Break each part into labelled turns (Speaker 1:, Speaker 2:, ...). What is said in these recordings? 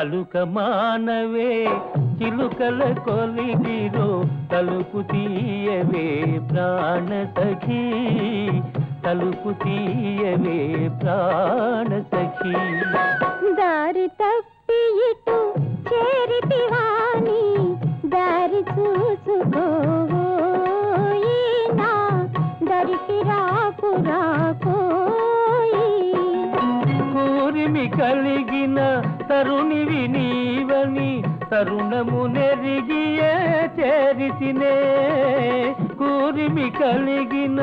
Speaker 1: అలుక మానవే చిలుకల కొలిగిరో తలుపు తీయవే ప్రాణ సఖీ తలుపు తీయవే ప్రాణ సఖీ
Speaker 2: దారి తప్పి ఇటు చేరితివాని దారి చూసుకోయి నా దరికి రాకు రాకోయి
Speaker 1: కూరిమి కలిగిన తరుణివి నీవని తరుణము నెరిగియే చేరితినే కూరిమి కలిగిన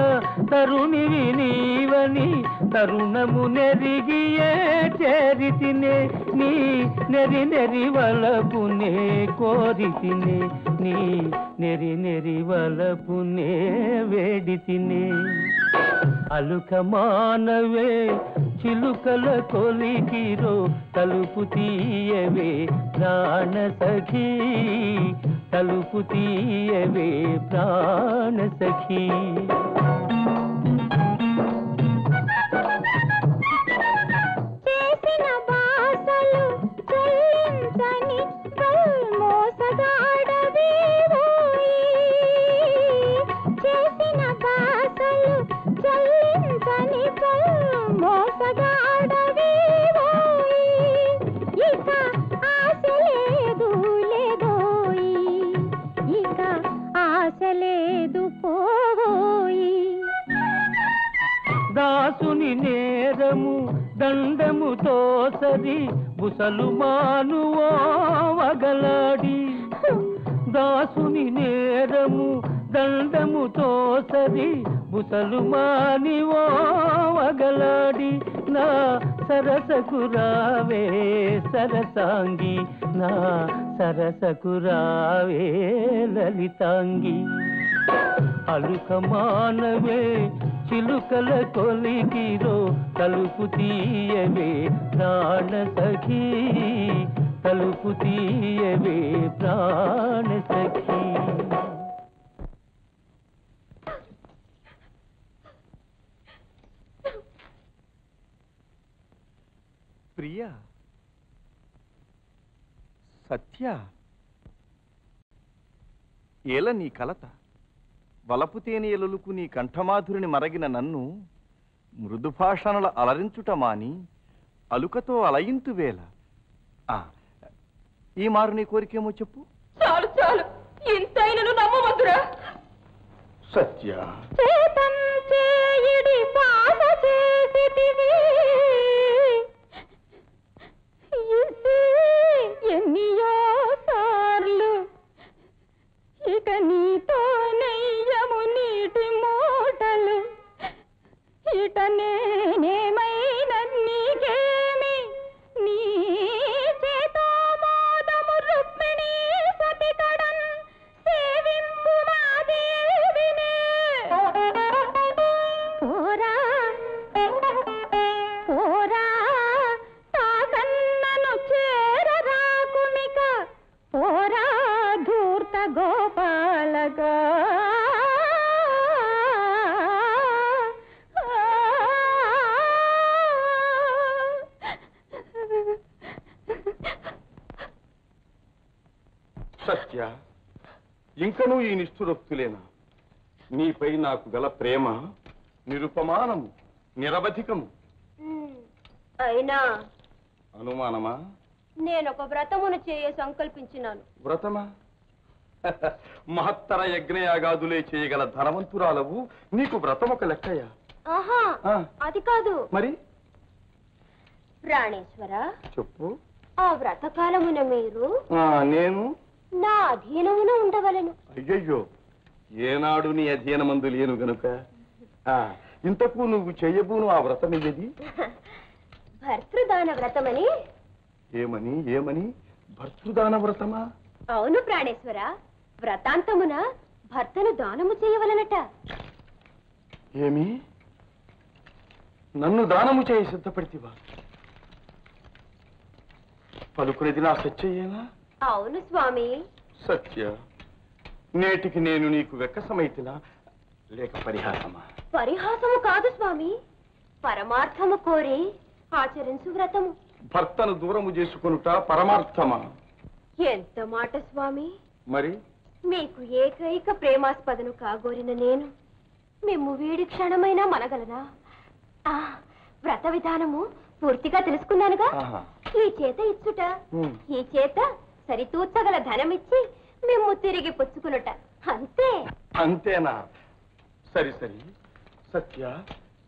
Speaker 1: తరుణివి నీవని తరుణము నెరిగియే చేరితినే నీ నెరి నెరి వలపునే కోరితినే నీ నెరి నెరి వలపునే వేడితినే అలుక మానవే చిలుకల కొలికిరో తలుపు తీయవే ప్రాణ సఖీ తలుపు తీయవే ప్రాణ సఖీ
Speaker 2: చేసిన బాసలు చెల్లించని మోసగాడవేవోయి చేసిన బాసలు చెల్లించని మోసగాడవేవోయి ఇక ఆశ లేదు లేదోయి ఇక ఆశ లేదు పోవోయి
Speaker 1: దాసుని నేరము దండముతో సరి బుసలు మానువో వగలాడి దాసుని నేరము దండముతో సరి బుసలు మానివో వగలాడి నా సరసకు రావే సరసాంగి నా సరసకు రావే లలితాంగి అలుక మానవే చిలుకల కొలికిరో తలుపు తీయవే ప్రాణ సఖీ తలుపు తీయవే ప్రాణ సఖీ
Speaker 3: ప్రియా సత్య ఏల నీ కలత వలపు తేనె ఎలులకు నీ కంఠమాధురిని మరగిన నన్ను మృదుభాషణల అలరించుట మాని అలుకతో అలయింతువేళ ఈ మారు నీ కోరికేమో చెప్పు
Speaker 4: చాలు చాలు ఇంతైనను నమ్మవద్దురా
Speaker 3: సత్య
Speaker 2: చేతం చేయిడి పాట చేసితివి ఎన్నియో సార్లు ఇక నీతో నెయ్యము నీటి మూటలు ఇట నేనేమైనా నీకేమి నీ చేతో మోదము రుక్మిణీ సతికడన్ సేవింపు మా దేవినే పోరా పోరా తాకన్నను చేరరాకుమిక పోరా ధూర్త గోపాలగా
Speaker 3: సత్య ఇంకనూ ఈ నిష్ఠురొక్తులేనా నీపై నాకు గల ప్రేమ నిరుపమానము నిరవధికము
Speaker 4: అయినా
Speaker 3: అనుమానమా
Speaker 4: నేనొక వ్రతమును చేయ సంకల్పించినాను
Speaker 3: వ్రతమా మహత్తర యజ్ఞయాగాదులే చేయగల ధనవంతురాలవు నీకు వ్రతమొక లెక్కయ్యా
Speaker 4: ఆహా అది కాదు
Speaker 3: మరి
Speaker 4: ప్రాణేశ్వర
Speaker 3: చెప్పు
Speaker 4: ఆ వ్రతకాలమున మీరు
Speaker 3: నేను
Speaker 4: నా అధీనమున ఉండవలను
Speaker 3: అయ్యయ్యో ఏనాడు నీ అధ్యయనమందు లేను గనుక ఇంతకు నువ్వు చెయ్యబూను ఆ వ్రతం ఏది
Speaker 4: భర్తృదాన వ్రతమని
Speaker 3: ఏమని ఏమని భర్తృదాన వ్రతమా
Speaker 4: అవును ప్రాణేశ్వర వ్రతాంతమున భర్తను దానము చేయవలనట
Speaker 3: ఏమి నన్ను దానము చేయ సిద్ధపడితివా పలుకునేది నా సత్యయేనా
Speaker 4: అవును స్వామి
Speaker 3: సత్య నేటికి నేను నీకు వెక్కసమైతినా లేక పరిహాసమా
Speaker 4: పరిహాసము కాదు స్వామి పరమార్థము కోరి ఆచరించు వ్రతము
Speaker 3: భర్తను దూరము చేసుకొనుట పరమార్థమా?
Speaker 4: ఎంత మాట స్వామి!
Speaker 3: మరి
Speaker 4: మీకు ఏకైక ప్రేమాస్పదను కాగోరిన నేను మేము వీడి క్షణమైనా మనగలనా? వ్రత విధానము పూర్తిగా తెలుసుకున్నానుగా. ఈ చేత ఇచ్చుట, ఈ చేత సరితూర్చగల ధనమిచ్చి మేము తిరిగి పుచ్చుకునుట, అంతే.
Speaker 3: అంతేనా? సరి సరి. సత్య,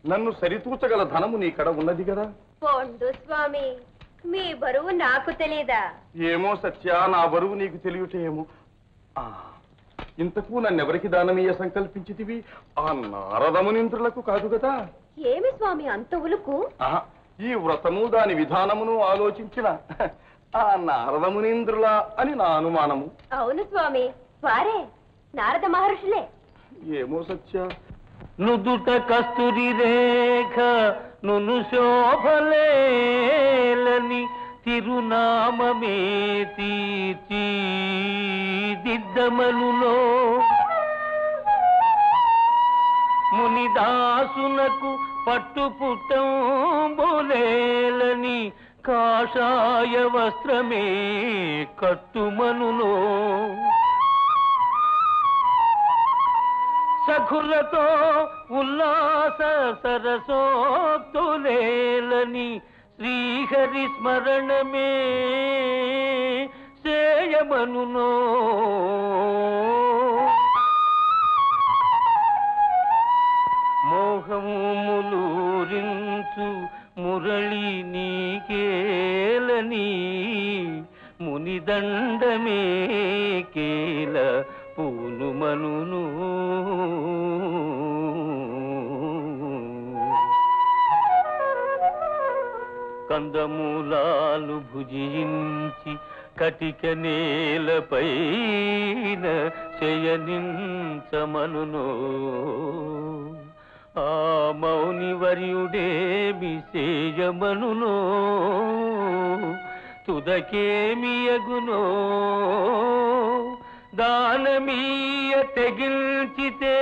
Speaker 3: నన్ను సరితూచగల ధనము నీ కడ ఉన్నది కదా?
Speaker 4: పోండు స్వామి, మీ బరువు నాకు తెలీదా?
Speaker 3: ఏమో సత్య, నా బరువు నీకు తెలియటేమో. ఇంతకు నన్నెవరికి దానమీయ సంకల్పించితివి? ఆ నారదమునింద్రులకు కాదు కదా?
Speaker 4: ఏమి స్వామి అంత ఉలుకు?
Speaker 3: ఈ వ్రతము దాని విధానమును ఆలోచించిన ఆ నారదమునింద్రుల అని నా అనుమానము.
Speaker 4: అవును స్వామి, వారే నారద మహర్షులే.
Speaker 3: ఏమో సత్య.
Speaker 1: నుదుట కస్తూరి రేఖ నును శోభలేలని తిరునామమే తీర్చి దిద్దమనులో మునిదాసునకు పట్టుపుట్టంబులేలని కాషాయ వస్త్రమే కట్టుమనులో సఖులతో ఉల్లాస సరసోక్తులేలని శ్రీహరి స్మరణమే చేయమనునో మోహములూరించు మురళి నీకేలని మునిదండమే కేల పూనుమనును కందమూలాలు భుజించి కటిక నేలపైన శయనించమనునో ఆ మౌనివర్యుడేమి సేయమనునో తుదకేమియగునో దానమీయ తెగిల్చితే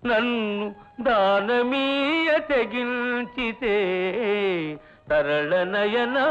Speaker 1: నన్ను దానమీయ తెగిల్చితే తరళ నయనా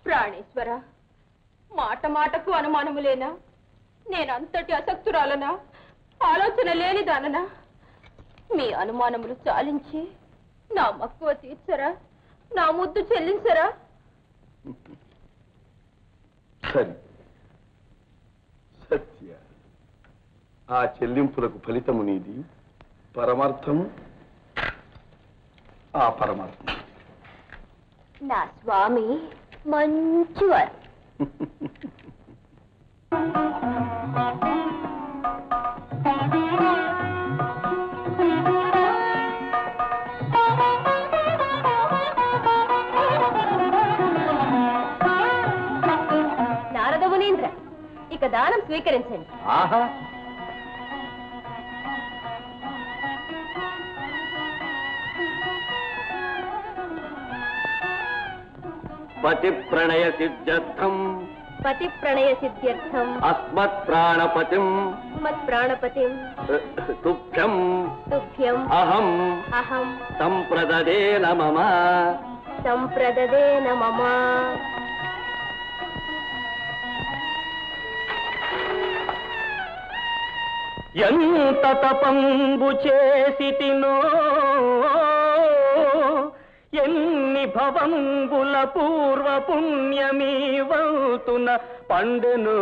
Speaker 2: ప్రాణేశ్వర, మాట మాటకు అనుమానములేనా? నేనంతటి అసక్తురాలనా? ఆలోచన లేనిదాననా? మీ అనుమానములు చాలించి నా మక్కువ తీర్చరా? నా ముద్దు చెల్లించరా?
Speaker 3: సరి సత్య, ఆ చెల్లింపులకు ఫలితము నీది, పరమార్థము ఆ పరమార్థం.
Speaker 4: నా స్వామి మంచివారు. నారద మునీంద్ర, ఇక దానం స్వీకరించండి.
Speaker 1: ఆహా, పతి ప్రణయ సిద్ధ్యర్థం
Speaker 4: పతి ప్రణయ సిద్ధ్యర్థం
Speaker 1: అస్మత్ ప్రాణపతిం
Speaker 4: మత్ ప్రాణపతిం
Speaker 1: తుభ్యం
Speaker 4: తుభ్యం
Speaker 1: అహం
Speaker 4: అహం
Speaker 1: సంప్రదదేన మమ
Speaker 4: సంప్రదదేన మమ.
Speaker 1: ఎంత తపంబు చేసితినో ఎన్ని భవంబుల పూర్వ పుణ్యమీవంతున పండును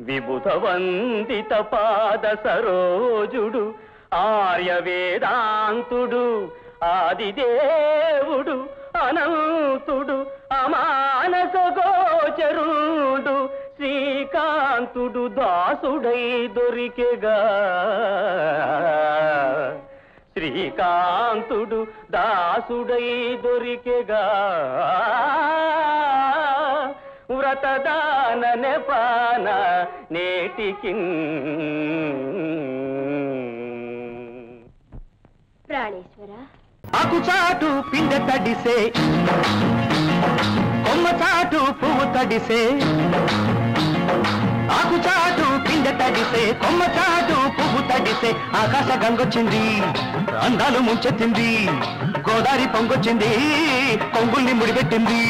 Speaker 1: విబుధ వందిత పాద సరోజుడు ఆర్య వేదాంతుడు ఆదిదేవుడు అనంతుడు అమానస గోచరుడు శ్రీకృష్ణుడే శ్రీకాంతుడు దాసుడై దొరికెగా శ్రీకాంతుడు దాసుడై దొరికెగా వ్రతదాన నెపాన నేటికి
Speaker 4: ప్రాణేశ్వర
Speaker 1: ఆకుచాటు పిండ తడిసే కొమ్మ చాటు పువ్వు తడిసే ఆకుచాటు పిండ తడిసే కొమ్మ చాటు పువ్వు తడిసే ఆకాశ గంగొచ్చింది అందాలు ముంచెత్తింది గోదారి పొంగొచ్చింది కొంగుల్ని ముడిపెట్టింది